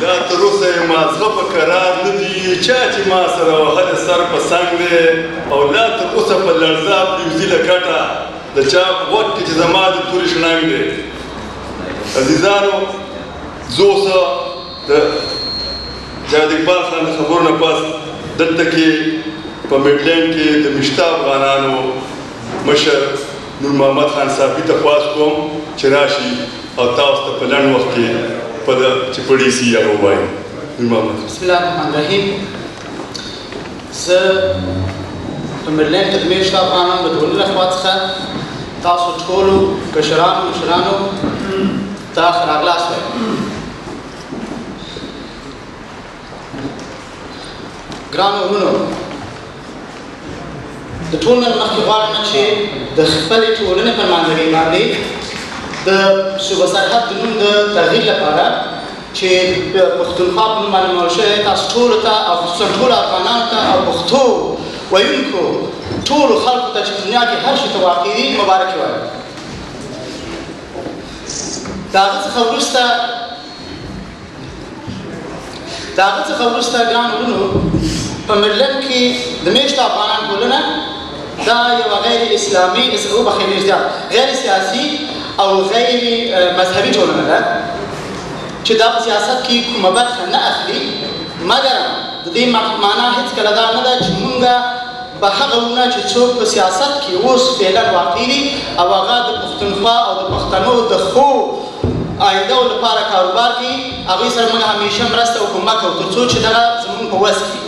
لا تر اوسه یې مازغه په قرار نه دي چا چې ما سره وهلی سر په څنګ دی او لا تر اوسه په لړزه پرېوځي له کټه د چا په غوږ کې چې زما د تورې شړنګ دی عزیزانو زه اوسه د جهاد اقبال خان د خبرو نه پس دلته کې په میډلینډ کې د مشته افغانانو مشر نور محمد خان صافي ته خواست کوم چې راشي او تاسو ته په لنډ وخت کې چې پړی سي هغه ووایي نور محمد. بسم الله الرحمن الرحیم. زه په میډلینډ کې د میشته افغانانو د ټولنې له خوا څخه تاسو ټولو کشرانو مشرانو ته ښه راغلاست وایم. ګرانو وروڼو، د ټول نه مخکې غواړم چې د خپلې ټولنې پر منځګۍ باندې د صوبه سرحد د نوم د تغییر لپاره چې پښتونخوا په نوم باندې نومول شوی تاسو ټولو ته او خصوصا ټولو افغانانو ته او پښتو ویونکو ټولو خلکو ته چې په دنیا کې هر شي ته واقع دي مبارکي وایم. د هغه څخه وروسته ګرانو وروڼو، په میډلینډ کې د میشته افغانان ټولنه دا یوه غیر اسلامي وبخښئ ډېر زیات غیر سیاسي او غیر مذهبي ټولنه ده چې دا په سیاست کې کومه برخه نه اخلي، مګر د دې معنا هېڅکله دا نه ده چې مونږ به هغه وونه چې څوک په سیاست کې اوس فعلا واقع دي او هغه د پښتونخوا او د پښتنو د ښو آیندهو لپاره کاروبار کوي، هغوی سره موږ همیشه مرسته او کومک کوو تر څو چې دغه زموږ په وس کې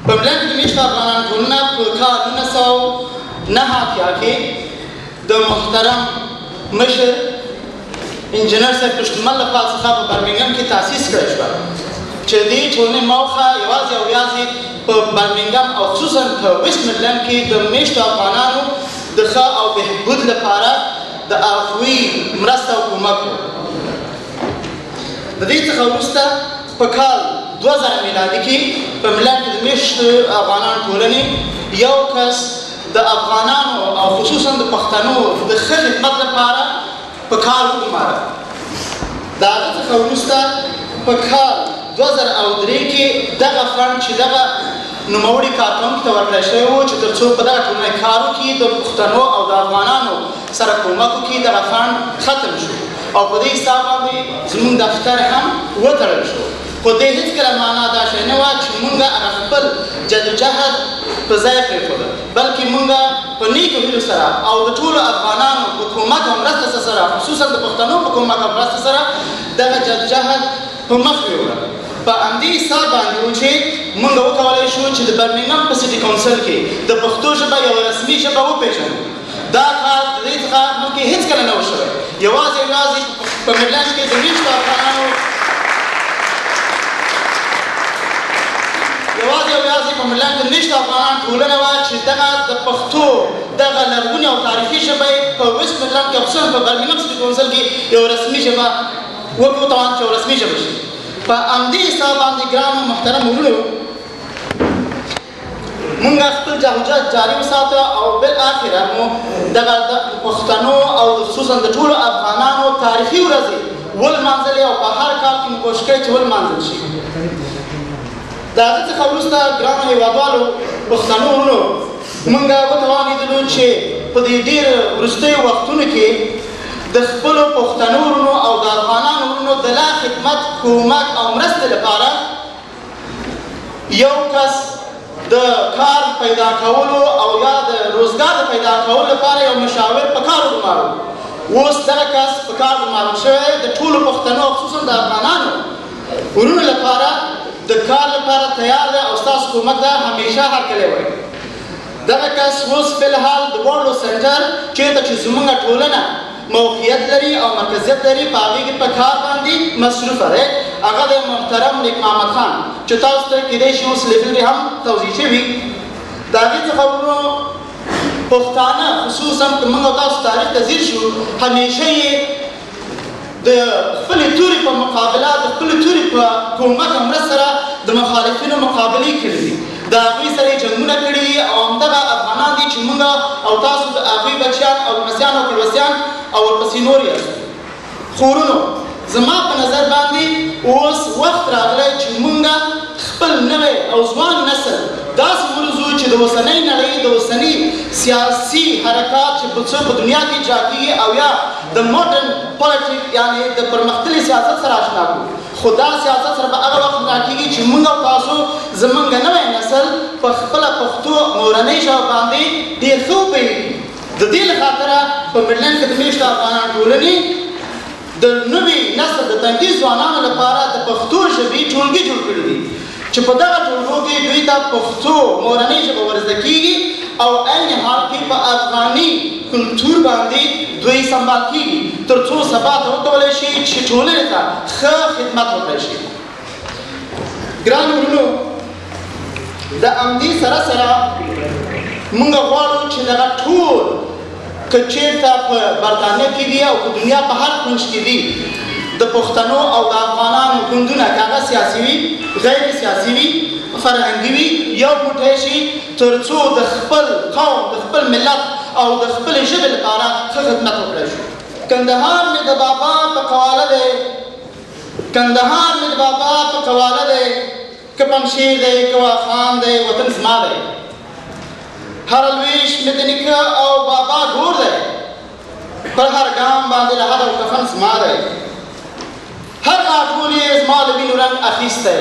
په میډلینډ کې د میشته افغانان ټولنه په کال 1989 کې د محترم مشر انجینر صاحب پښتونمل له خوا څخه په برمنګم کې تاسیس کړی شوه چې د دې ټولنې موخه یوازې او یوازې په برمنګم او خصوصا په ویسټ میډلینډ کې د میشتو افغانانو د ښه او بهبود لپاره د هغوی مرسته او کومک و. د دې څخه وروسته په کال 2000 میلادي کې په میلاد کې د میشتو افغانانو ټولنې یو کس د افغانانو او خصوصا د پښتنو د ښه خدمت لپاره په کار وګماره. د هغه څخه وروسته په کال 2003 کې دغه فنډ چې دغه نوموړي کارکوونکي ته ورکړی شوی و چې تر څو په دغه ټولنه کار وکړي د پښتنو او د افغانانو سره کومک وکړي، دغه فنډ ختم شو او په دې حساب باندې زموږ دفتر هم وتړل شو. خو دې هېڅکله معنا دا شی نه وه چې مونږ هغه خپل جدوجهد په ځای پرېښوده، بلکې مونږ په نیکو هیلو سره او د ټولو افغانانو په کومک او مرسته سره خصوصا د پښتنو په کومک او مرسته سره دغه جدوجهد په مخ یوړه. په همدې حساب باندې و چې مونږ وکولی شو چې د برمنګم په سټي کونسل کې د پښتو ژبه یوه رسمي ژبه وپېژنو. دا کار د دې څخه مخکې هېڅکله نه و شوی. یوازې په میډلینډ کې د میشتو افغانانو په میډلینډ کې د میشتو افغانان ټولنه وه چې دغه د پښتو دغه لرغونې او تاریخي ژبه یې په ویسټ میډلینډ کې خصوصا په برمنګم سټي کونسل کې یوه رسمي ژبه وتوان چې یوه رسمي ژبه شي. په همدې حساب باندې ګرانو محترم وروڼو، مونږ خپل جهوجهد جاري وساته او بالاخره مو دغه د پښتنو او خصوصا د ټولو افغانانو تاریخي ورځې ولمانځلې او په هر کال کې مو کوشش کوي چې ولمانځل شي. د هغه څخه وروسته ګرانو هېوادوالو پښتنو وروڼو، مونږ وتوانېدلو چې په دې ډېر وروستیو وختونو کې د خپلو پښتنو وروڼو او د افغانانو وروڼو د لا خدمت کومک او مرستې لپاره یو کس د کار پیدا کولو او یا د روزګار د پیدا کولو لپاره یو مشاور په کار وګمارو. اوس دغه کس په کار وګمارل شوی د ټولو پښتنو خصوصا د افغانانو وروڼو لپاره د کار لپاره تیار دی او ستاسو کومک ده همیشه هرکلی وایي. دغه کس اوس فلحال د وارلو سنټر چېرته چې زموږ ټولنه موقعیت لري او مرکزیت لري په هغې کې په کار باندې مصروفه دی. هغه د محترم نیک محمد خان چې تاسو ته کیدای شي اوس لیدل هم توضیح شوي. د هغې څخه وروڼو پښتانه خصوصا که موږ او تاسو تاریخ ته ځیر شو، همیشه یې د خپلې تورې په مقابله د خپلې تورې په کومک او مرسته سره د مخالفینو مقابلې کړي دي. د هغوی سره یې جنګونه کړي دي او همدغه افغانان دي چې موږ او تاسو د هغوی بچیان او لمسیان او کلوسیان او ورپسې نور یاست. خو وروڼو، زما په نظر باندې اوس وخت راغلی چې موږ خپل نوی او ځوان نسل داسې وروزو چې د اوسنۍ نړۍ د اوسني سیاسي حرکات چې په دنیا کې اجرا کېږي او یا د موډرن پولیټیک یعنې د پرمختللي سیاست سره اشنا کړو خو دا سیاست سره به هغه وخت اشنا کېږي چې موږ او تاسو زموږ نوی نسل په خپله پښتو مورنۍ ژبه باندې ډېر ښه وپوهېږي د دې له خاطره په میډلینډ کې د میشتو افغانان ټولنې د نوي نسل د تنکي ځوانانو لپاره د پښتو ژبې ټولګي جوړ کړي دي چې په دغه ټولګو کې دوی ته پښتو مورنۍ ژبه ورزده کېږي او عین حال کې په افغاني کلتور باندې دوی سمبال کېږي تر څو سبا ته وکولی شي چې ټولنې ته ښه خدمت وکړی شي. ګرانو وروڼو د همدې سره سره موږ غواړو چې دغه ټول که چېرته په برطانیه کې دي او په دنیا په هر کونج کې دي د پښتنو او د افغانانو ګوندونه که هغه سیاسي وي غیر سیاسي وي فرهنګي وي یو موټی شي تر څو د خپل قوم د خپل ملت او د خپلې ژبې لپاره ښه خدمت وکړی شو. کندهار مې د بابا په قواله دی کندهار مې د بابا په قواله دی که پنجشیر دی که واخان دی وطن زما دی هر لویش مې د نیکه او بابا ګور دی پر هر ګام باندې لحد او کفن زما دی هر غاټول یې زما د وینو رنګ اخیستی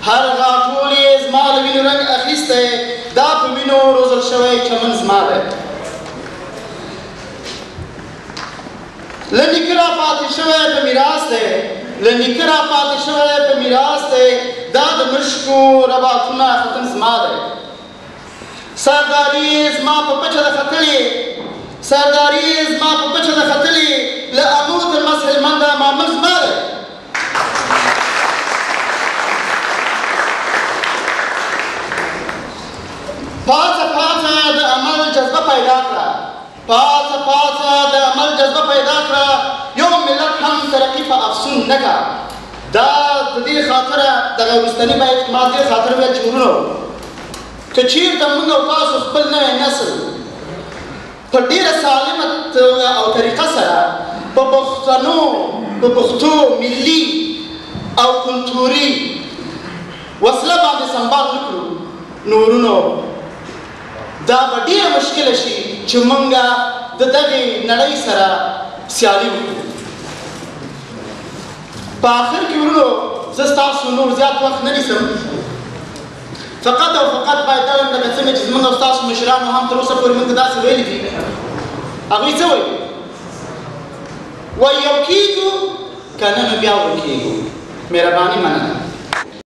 هر غاټول یې زما د وینو رنګ اخیستی دا په وینو روزل شوی چمن زما دی له نیکه را پاتې شوی په میراث دی له نیکه را پاتې شوی په میراث دی دا د مشکو رباطونه ختم زما دی سرداري زما په پچه د ختلې سرداري زما په پچه د ختلې له ابو تر مس هلمنده معمل زما دی پاڅه پاڅه د عمل جذبه پیدا کړه پاڅه پاڅه د عمل جذبه پیدا کړه یو ملت هم ترقي په افسون نه کړه دا د دې خاطره دغه وروستني باید ما دې خاطر ویل چې وروڼو که چېرته موږ او تاسو خپل نوی نسل په ډېره سالمه توګه او طریقه سره په پښتو ملي او کلتوري وسله باندې سمبال نه کړو نو وروڼو دا به ډېره مشکله شي چې موږ د دغې نړۍ سره سیالي وکړو. په آخر کې وروڼو زه ستاسو نور زیات وخت نه نیسم فقط او فقط باید دا لکه څنګه چې زموږ او ستاسو مشرانو هم تر اوسه پورې موږ ته داسې ویلي دي هغوی څه وایي وایي یو کېږو که نه نو بیا ورکېږو مهرباني مننه